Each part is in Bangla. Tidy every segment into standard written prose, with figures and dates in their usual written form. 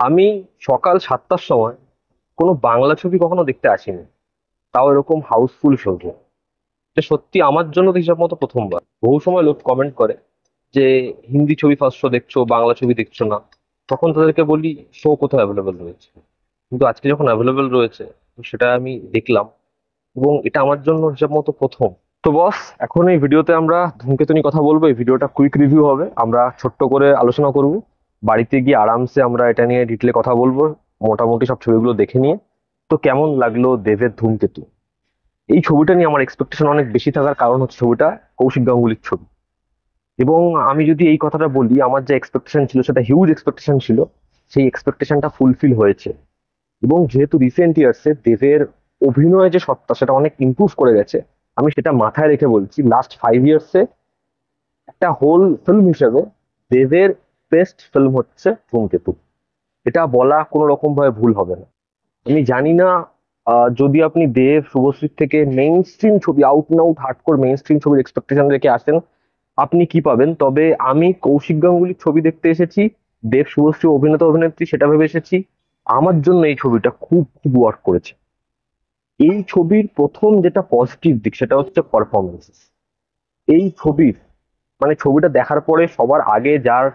আমি সকাল 7টার সময় কোনো বাংলা ছবি কখনো দেখতে আসিনি, তাও এরকম হাউসফুল শোকে। এটা সত্যি আমার জন্য তো হিসাব মতো প্রথমবার। বহু সময় লোক কমেন্ট করে যে হিন্দি ছবি ফার্স্ট শো দেখছো, বাংলা ছবি দেখছো না। তখন তাদেরকে বলি শো কোথায় অ্যাভেলেবেল রয়েছে, কিন্তু আজকে যখন অ্যাভেলেবেল রয়েছে তো সেটা আমি দেখলাম, এবং এটা আমার জন্য হিসাব মতো প্রথম। তো বস, এখন এই ভিডিওতে আমরা ধূমকেতু নিয়ে কথা বলবো। এই ভিডিওটা কুইক রিভিউ হবে, আমরা ছোট্ট করে আলোচনা করব। বাড়িতে গিয়ে আরামসে আমরা এটা নিয়ে ডিটেলে কথা বলবো, মোটামুটি সব ছবিগুলো দেখে নিয়ে। তো কেমন লাগলো দেবের ধূমকেতু? এই ছবিটা নিয়ে আমার এক্সপেকটেশন অনেক বেশি থাকার কারণ হচ্ছে ছবিটা কৌশিক গাঙ্গুলির ছবি। এবং আমি যদি এই কথাটা বলি, আমার যে এক্সপেকটেশন ছিল সেটা হিউজ এক্সপেকটেশন ছিল, সেই এক্সপেকটেশনটা ফুলফিল হয়েছে। এবং যেহেতু রিসেন্ট ইয়ার্সে দেবের অভিনয় যে সত্তা সেটা অনেক ইমপ্রুভ করে গেছে, আমি সেটা মাথায় রেখে বলছি লাস্ট 5 ইয়ার্সে একটা হোল ফিল্ম হিসেবে দেবের বেস্ট ফিল্ম হচ্ছে ধূমকেতু। এটা বলা কোনো রকম ভাবে ভুল হবে না। আমি জানি না, যদি আপনি দেব শুভশ্রীর থেকে মেইন স্ট্রিম ছবি, out and out hardcore main stream ছবির এক্সপেকটেশন রেখে আসেন, আপনি কি পাবেন। তবে আমি কৌশিক গাঙ্গুলির ছবি দেখতে এসেছি, দেব শুভশ্রী অভিনেতা অভিনেত্রী সেটা ভেবে এসেছি। আমার জন্য এই ছবিটা খুব খুব ওয়ার্ক করেছে। এই ছবির প্রথম যেটা পজিটিভ দিক সেটা হচ্ছে পারফরমেন্স। এই ছবির মানে ছবিটা দেখার পরে সবার আগে যার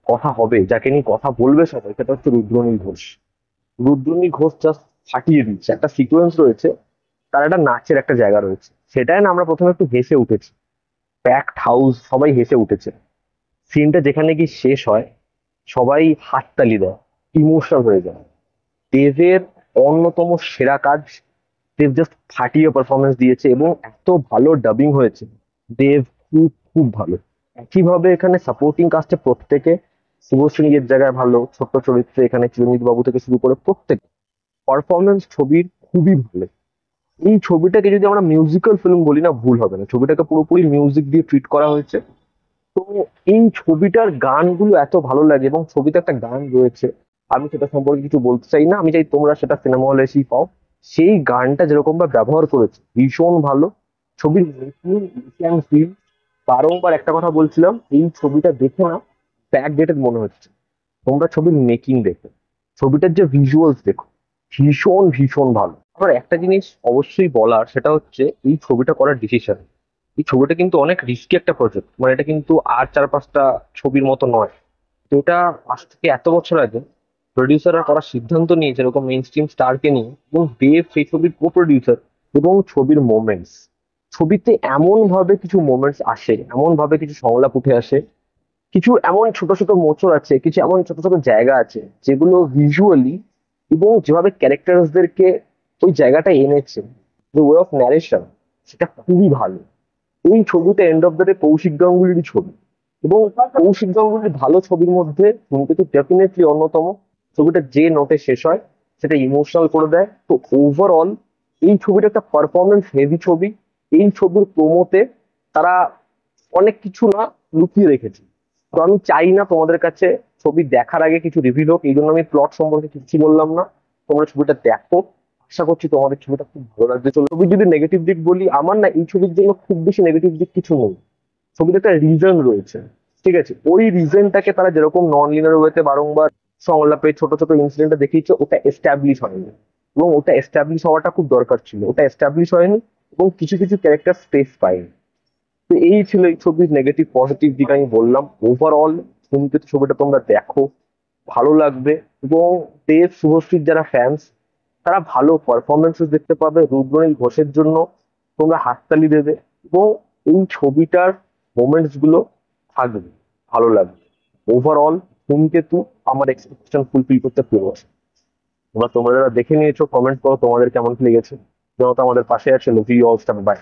কথা হবে, যাকে নিয়ে কথা বলবে সবাই, সেটা হচ্ছে রুদ্রনীল ঘোষ। রুদ্রনীল ঘোষ জাস্ট ফাটিয়ে দিচ্ছে। একটা সিকোয়েন্স রয়েছে, তার একটা নাচের একটা জায়গা রয়েছে, সেটাই না আমরা প্রথমে একটু হেসে উঠেছি। প্যাকড হাউস, সবাই হেসে উঠেছে। সিনটা যেখানে গিয়ে শেষ হয়, সবাই হাততালি দেয়, ইমোশনাল হয়ে যায়। দেবের অন্যতম সেরা কাজ, দেব জাস্ট ফাটিয়ে পারফরমেন্স দিয়েছে এবং এত ভালো ডাবিং হয়েছে। দেব খুব খুব ভালো। একইভাবে এখানে সাপোর্টিং কাস্টে প্রত্যেকে, শুভশ্রী নিজের জায়গায় ভালো, ছোট্ট চরিত্রে এখানে চিরঞ্জিত বাবু থেকে শুরু করে প্রত্যেকে পারফরমেন্স ছবির খুবই ভালো। এই ছবিটাকে যদি আমরা মিউজিক্যাল ফিল্ম বলি না, ভুল হবে না। ছবিটাকে পুরোপুরি মিউজিক দিয়ে ট্রিট করা হয়েছে। তো এই ছবিটার গানগুলো এত ভালো লাগে, এবং ছবিতে একটা গান রয়েছে, আমি সেটা সম্পর্কে কিছু বলতে চাই না, আমি চাই তোমরা সেটা সিনেমা হলে এসেই পাও। সেই গানটা যেরকম ভাবে ব্যবহার করেছে ভীষণ ভালো। ছবির মেকিং, ফিল্ম, বারংবার একটা কথা বলছিলাম, এই ছবিটা দেখে না ব্যাক ডেটেড মনে হচ্ছে। তোমরা ছবির মেকিং দেখো, ছবিটার যে ভিজুয়ালস দেখো, ভীষণ ভীষণ ভালো। আবার একটা জিনিস অবশ্যই বলার, সেটা হচ্ছে এই ছবিটা করার ডিসিশন। এই ছবিটা কিন্তু অনেক রিস্কি একটা প্রজেক্ট, মানে এটা কিন্তু আর 4-5টা ছবির মতো নয়। তো এটা আজ থেকে এত বছর আগে প্রডিউসাররা করার সিদ্ধান্ত নিয়েছে এরকম মেইন স্ট্রিম স্টারকে নিয়ে, এবং দেব সেই ছবির কো প্রডিউসার। এবং ছবির মোমেন্টস, ছবিতে এমন ভাবে কিছু মোমেন্টস আসে, এমন ভাবে কিছু সংলাপ উঠে আসে, কিছু এমন ছোট ছোট মোচড় আছে, কিছু এমন ছোট ছোট জায়গা আছে যেগুলো ভিজুয়ালি এবং যেভাবে ক্যারেক্টারসদেরকে ওই জায়গাটা এনেছে, যে ওয়ে অফ ন্যারেশন, সেটা খুবই ভালো। এই ছবিটা end of the day Kaushik গাঙ্গুলির ছবি, এবং কৌশিক গাঙ্গুলির ভালো ছবির মধ্যে ধূমকেতু ডেফিনেটলি অন্যতম। ছবিটা যে নোটে শেষ হয় সেটা ইমোশনাল করে দেয়। তো ওভারঅল এই ছবিটা একটা পারফরমেন্স হেভি ছবি। এই ছবির প্রোমোতে তারা অনেক কিছু না লুকিয়ে রেখেছে। তো আমি চাই না তোমাদের কাছে ছবি দেখার আগে কিছু রিভিল হোক, এই জন্য আমি প্লট সম্পর্কে কিছু বললাম না। তোমরা ছবিটা দেখো, আশা করছি তোমাদের ছবিটা খুব ভালো লাগবে। চলো, ছবির যদি নেগেটিভ দিক বলি, আমার না এই ছবির জন্য খুব বেশি নেগেটিভ দিক কিছু নেই। ছবির একটা রিজন রয়েছে, ঠিক আছে? ওই রিজনটাকে তারা যেরকম নন লিনার ওয়েতে বারংবার সংলাপে ছোট ছোট ইনসিডেন্টে দেখিয়েছে, ওটা এস্টাবলিশ হয়নি। এবং ওটা এস্টাবলিশ হওয়াটা খুব দরকার ছিল, ওটা এস্টাবলিশ হয়নি। এবং কিছু কিছু ক্যারেক্টার স্পেস পায়নি। তো এই ছিল এই ছবির নেগেটিভ। পজিটিভ দিক আমি বললাম। ওভারঅল তুমি যদি ছবিটা তোমরা দেখো, ভালো লাগবে। এবং দেব শুভশ্রীর যারা ফ্যান্স, তারা ভালো পারফরমেন্সেস দেখতে পাবে। রুদ্রনীল ঘোষের জন্য তোমরা হাততালি দেবে, এবং এই ছবিটার মোমেন্টস গুলো থাকবে, ভালো লাগবে। ওভারঅল ধূমকেতু আমার এক্সপেকটেশন ফুলফিল করতে পেরেছে। তোমরা তোমরা যারা দেখে নিয়েছো কমেন্ট করো তোমাদের কেমন লেগেছে। যেমন আমাদের পাশে আছে লভি অল স্টার বাইক।